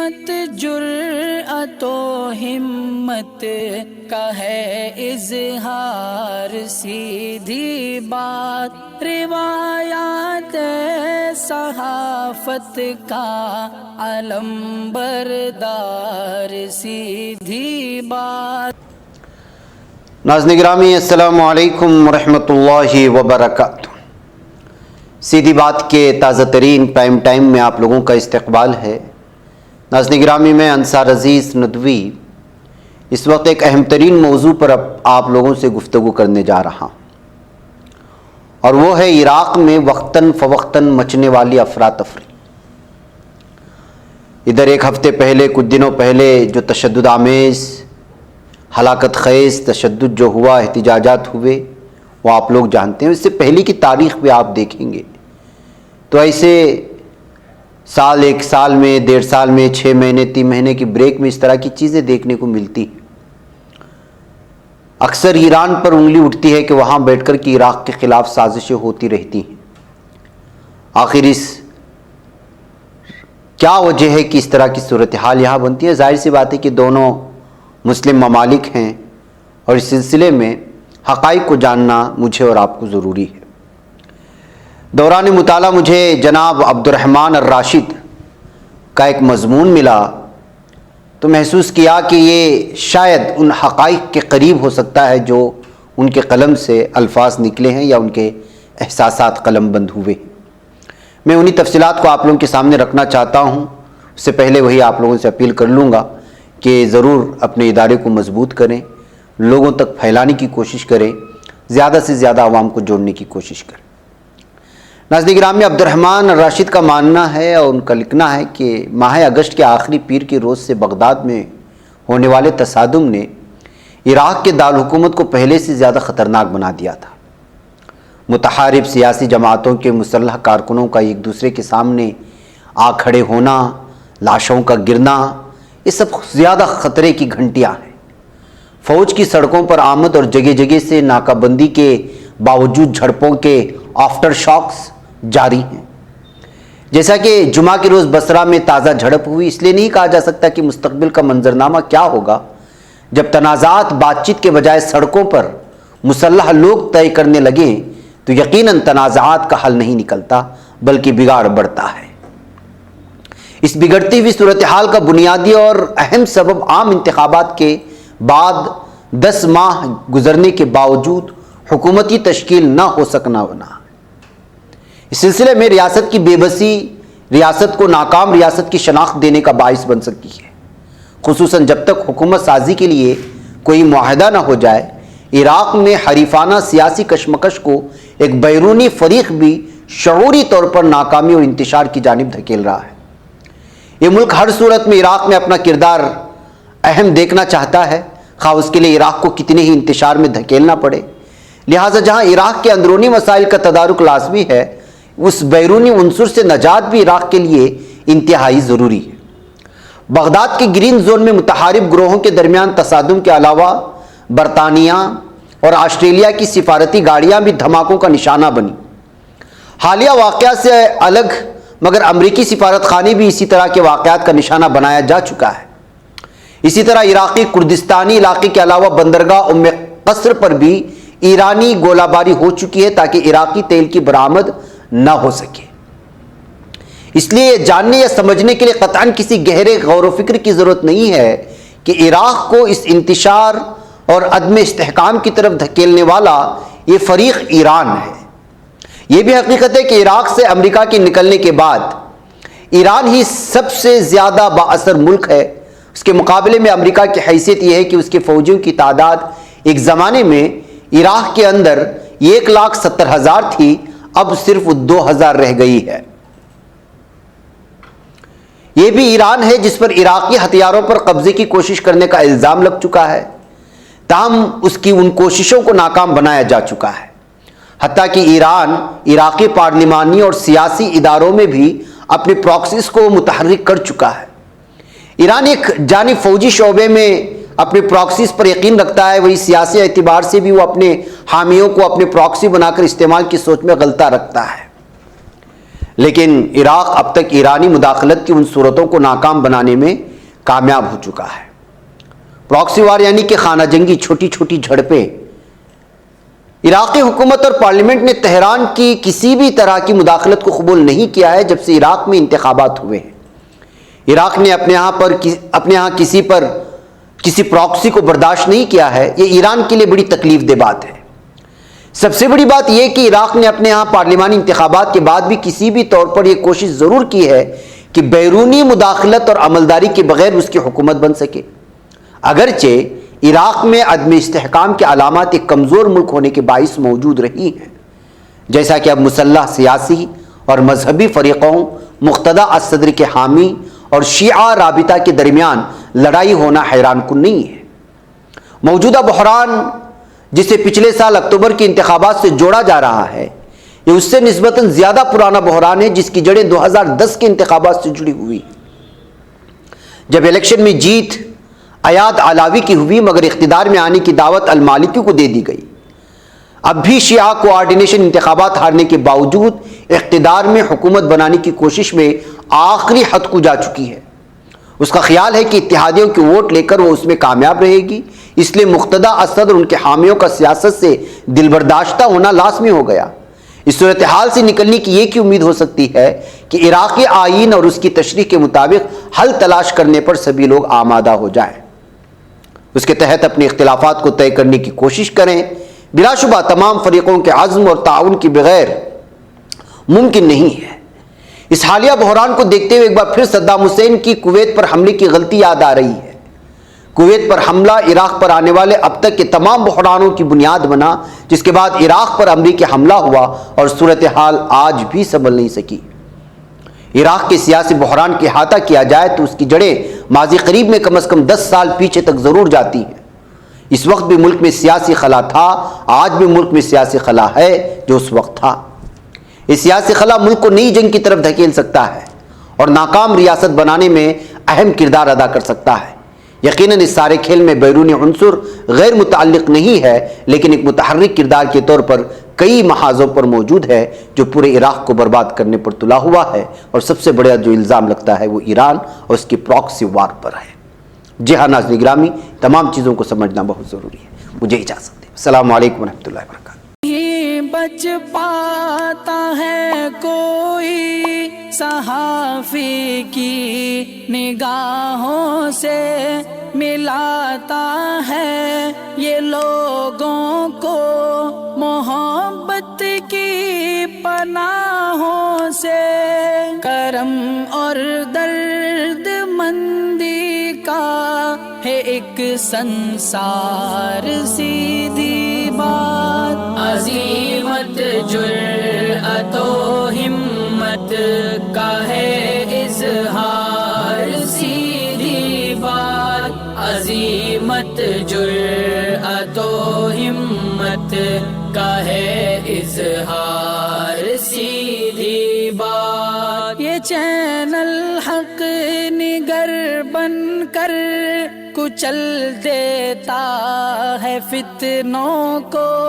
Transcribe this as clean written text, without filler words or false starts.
عصمت جرأت و ہمت کا ہے اظہار، سیدھی بات روایات صحافت کا علم بردار، سیدھی بات۔ ناظرین گرامی السلام علیکم ورحمۃ اللہ وبرکاتہ۔ سیدھی بات کے تازہ ترین پرائم ٹائم میں آپ لوگوں کا استقبال ہے۔ ناظرین گرامی میں انصار عزیز ندوی اس وقت ایک اہم ترین موضوع پر آپ لوگوں سے گفتگو کرنے جا رہا ہوں، اور وہ ہے عراق میں وقتاً فوقتاً مچنے والی افراتفری۔ ادھر ایک ہفتے پہلے، کچھ دنوں پہلے جو تشدد آمیز، ہلاکت خیز تشدد جو ہوا، احتجاجات ہوئے، وہ آپ لوگ جانتے ہیں۔ اس سے پہلے کی تاریخ بھی آپ دیکھیں گے تو ایسے سال، ایک سال میں، 1.5 سال میں، 6 مہینے، 3 مہینے کی بریک میں اس طرح کی چیزیں دیکھنے کو ملتی ہیں۔ اکثر ایران پر انگلی اٹھتی ہے کہ وہاں بیٹھ کر کے عراق کے خلاف سازشیں ہوتی رہتی ہیں۔ آخر اس کیا وجہ ہے کہ اس طرح کی صورتحال یہاں بنتی ہے؟ ظاہر سی بات ہے کہ دونوں مسلم ممالک ہیں، اور اس سلسلے میں حقائق کو جاننا مجھے اور آپ کو ضروری ہے۔ دوران مطالعہ مجھے جناب عبد الرحمن الراشد کا ایک مضمون ملا تو محسوس کیا کہ یہ شاید ان حقائق کے قریب ہو سکتا ہے جو ان کے قلم سے الفاظ نکلے ہیں یا ان کے احساسات قلم بند ہوئے۔ میں انہی تفصیلات کو آپ لوگوں کے سامنے رکھنا چاہتا ہوں۔ اس سے پہلے وہی آپ لوگوں سے اپیل کر لوں گا کہ ضرور اپنے ادارے کو مضبوط کریں، لوگوں تک پھیلانے کی کوشش کریں، زیادہ سے زیادہ عوام کو جوڑنے کی کوشش کریں۔ ناظرین گرامی، عبد الرحمن الراشد کا ماننا ہے اور ان کا لکھنا ہے کہ ماہ اگست کے آخری پیر کے روز سے بغداد میں ہونے والے تصادم نے عراق کے دارالحکومت کو پہلے سے زیادہ خطرناک بنا دیا تھا۔ متحارب سیاسی جماعتوں کے مسلح کارکنوں کا ایک دوسرے کے سامنے آ کھڑے ہونا، لاشوں کا گرنا، یہ سب زیادہ خطرے کی گھنٹیاں ہیں۔ فوج کی سڑکوں پر آمد اور جگہ جگہ سے ناکہ بندی کے باوجود جھڑپوں کے آفٹر شاکس جاری ہیں۔ جیسا کہ جمعہ کے روز بصرہ میں تازہ جھڑپ ہوئی، اس لیے نہیں کہا جا سکتا کہ مستقبل کا منظرنامہ کیا ہوگا جب تنازعات بات چیت کے بجائے سڑکوں پر مسلح لوگ طے کرنے لگیں تو یقیناً تنازعات کا حل نہیں نکلتا بلکہ بگاڑ بڑھتا ہے۔ اس بگڑتی ہوئی صورتحال کا بنیادی اور اہم سبب عام انتخابات کے بعد 10 ماہ گزرنے کے باوجود حکومتی تشکیل نہ ہو سکنا ہونا۔ اس سلسلے میں ریاست کی بے بسی ریاست کو ناکام ریاست کی شناخت دینے کا باعث بن سکتی ہے، خصوصاً جب تک حکومت سازی کے لیے کوئی معاہدہ نہ ہو جائے۔ عراق میں حریفانہ سیاسی کشمکش کو ایک بیرونی فریق بھی شعوری طور پر ناکامی اور انتشار کی جانب دھکیل رہا ہے۔ یہ ملک ہر صورت میں عراق میں اپنا کردار اہم دیکھنا چاہتا ہے، خواہ اس کے لیے عراق کو کتنے ہی انتشار میں دھکیلنا پڑے۔ لہٰذا جہاں عراق کے اندرونی مسائل کا تدارک لازمی ہے، اس بیرونی عنصر سے نجات بھی عراق کے لیے انتہائی ضروری ہے۔ بغداد کے گرین زون میں متحارب گروہوں کے درمیان تصادم کے علاوہ برطانیہ اور آسٹریلیا کی سفارتی گاڑیاں بھی دھماکوں کا نشانہ بنی۔ حالیہ واقعات سے الگ مگر امریکی سفارت خانے بھی اسی طرح کے واقعات کا نشانہ بنایا جا چکا ہے۔ اسی طرح عراقی کردستانی علاقے کے علاوہ بندرگاہ ام قصر پر بھی ایرانی گولہ باری ہو چکی ہے تاکہ عراقی تیل کی برآمد نہ ہو سکے۔ اس لیے یہ جاننے یا سمجھنے کے لیے قطعاً کسی گہرے غور و فکر کی ضرورت نہیں ہے کہ عراق کو اس انتشار اور عدم استحکام کی طرف دھکیلنے والا یہ فریق ایران ہے۔ یہ بھی حقیقت ہے کہ عراق سے امریکہ کے نکلنے کے بعد ایران ہی سب سے زیادہ بااثر ملک ہے۔ اس کے مقابلے میں امریکہ کی حیثیت یہ ہے کہ اس کے فوجیوں کی تعداد ایک زمانے میں عراق کے اندر 1,70,000 تھی، اب صرف 2,000 رہ گئی ہے۔ یہ بھی ایران ہے جس پر عراقی ہتھیاروں پر قبضے کی کوشش کرنے کا الزام لگ چکا ہے، تاہم اس کی ان کوششوں کو ناکام بنایا جا چکا ہے۔ حتیٰ کہ ایران عراقی پارلیمانی اور سیاسی اداروں میں بھی اپنے پراکسیز کو متحرک کر چکا ہے۔ ایران ایک جانب فوجی شعبے میں اپنے پراکسیز پر یقین رکھتا ہے، وہی سیاسی اعتبار سے بھی وہ اپنے حامیوں کو اپنے پراکسی بنا کر استعمال کی سوچ میں غلطہ رکھتا ہے۔ لیکن عراق اب تک ایرانی مداخلت کی ان صورتوں کو ناکام بنانے میں کامیاب ہو چکا ہے۔ پراکسی وار یعنی کہ خانہ جنگی چھوٹی چھوٹی جھڑپیں، عراقی حکومت اور پارلیمنٹ نے تہران کی کسی بھی طرح کی مداخلت کو قبول نہیں کیا ہے جب سے عراق میں انتخابات ہوئے ہیں۔ عراق نے اپنے ہاں کسی پراکسی کو برداشت نہیں کیا ہے۔ یہ ایران کے لیے بڑی تکلیف دہ بات ہے۔ سب سے بڑی بات یہ کہ عراق نے اپنے ہاں پارلیمانی انتخابات کے بعد بھی کسی بھی طور پر یہ کوشش ضرور کی ہے کہ بیرونی مداخلت اور عملداری کے بغیر اس کی حکومت بن سکے۔ اگرچہ عراق میں عدم استحکام کے علامات ایک کمزور ملک ہونے کے باعث موجود رہی ہیں، جیسا کہ اب مسلح سیاسی اور مذہبی فریقوں، مقتدی الصدر کے حامی اور شیعہ رابطہ کے درمیان لڑائی ہونا حیران کن نہیں ہے۔ موجودہ بحران جسے پچھلے سال اکتوبر کے انتخابات سے جوڑا جا رہا ہے، یہ اس سے نسبتاً زیادہ پرانا بحران ہے جس کی جڑیں 2010 کے انتخابات سے جڑی ہوئی، جب الیکشن میں جیت ایاد علاوی کی ہوئی مگر اقتدار میں آنے کی دعوت المالکی کو دے دی گئی۔ اب بھی شیعہ کوآرڈینیشن انتخابات ہارنے کے باوجود اقتدار میں حکومت بنانے کی کوشش میں آخری حد کو جا چکی ہے۔ اس کا خیال ہے کہ اتحادیوں کے ووٹ لے کر وہ اس میں کامیاب رہے گی، اس لیے مقتدی الصدر ان کے حامیوں کا سیاست سے دل برداشتہ ہونا لازمی ہو گیا۔ اس صورتحال سے نکلنے کی یہ کی امید ہو سکتی ہے کہ عراقی آئین اور اس کی تشریح کے مطابق حل تلاش کرنے پر سبھی لوگ آمادہ ہو جائیں، اس کے تحت اپنے اختلافات کو طے کرنے کی کوشش کریں۔ بلا شبہ تمام فریقوں کے عزم اور تعاون کے بغیر ممکن نہیں ہے۔ اس حالیہ بحران کو دیکھتے ہوئے ایک بار پھر صدام حسین کی کویت پر حملے کی غلطی یاد آ رہی ہے۔ کویت پر حملہ عراق پر آنے والے اب تک کے تمام بحرانوں کی بنیاد بنا، جس کے بعد عراق پر امریکی حملہ ہوا اور صورتحال آج بھی سنبھل نہیں سکی۔ عراق کے سیاسی بحران کی احاطہ کیا جائے تو اس کی جڑیں ماضی قریب میں کم از کم 10 سال پیچھے تک ضرور جاتی ہیں۔ اس وقت بھی ملک میں سیاسی خلا تھا، آج بھی ملک میں سیاسی خلا ہے جو اس وقت تھا۔ یہ سیاسی خلا ملک کو نئی جنگ کی طرف دھکیل سکتا ہے اور ناکام ریاست بنانے میں اہم کردار ادا کر سکتا ہے۔ یقیناً اس سارے کھیل میں بیرونی عنصر غیر متعلق نہیں ہے، لیکن ایک متحرک کردار کے طور پر کئی محاذوں پر موجود ہے جو پورے عراق کو برباد کرنے پر تلا ہوا ہے، اور سب سے بڑا جو الزام لگتا ہے وہ ایران اور اس کی پراکسی وار پر ہے۔ جی ہاں ناظرین گرامی، تمام چیزوں کو سمجھنا بہت ضروری ہے۔ مجھے اجازت دیں۔ السلام علیکم ورحمۃ اللہ وبرکاتہ۔ بچ پاتا ہے کوئی صحافی کی نگاہوں سے، ملاتا ہے یہ لوگوں کو محبت کی پناہوں سے، کرم اور درد مندی کا ہے ایک سنسار سیدھی بات، عزیمت جرأت و ہمت کا ہے اظہار سیدھی بات، عزیمت جرأت و ہمت کا ہے اظہار سیدھی بات۔ یہ چینل حق نگر بن کر کچل دیتا ہے فتنوں کو۔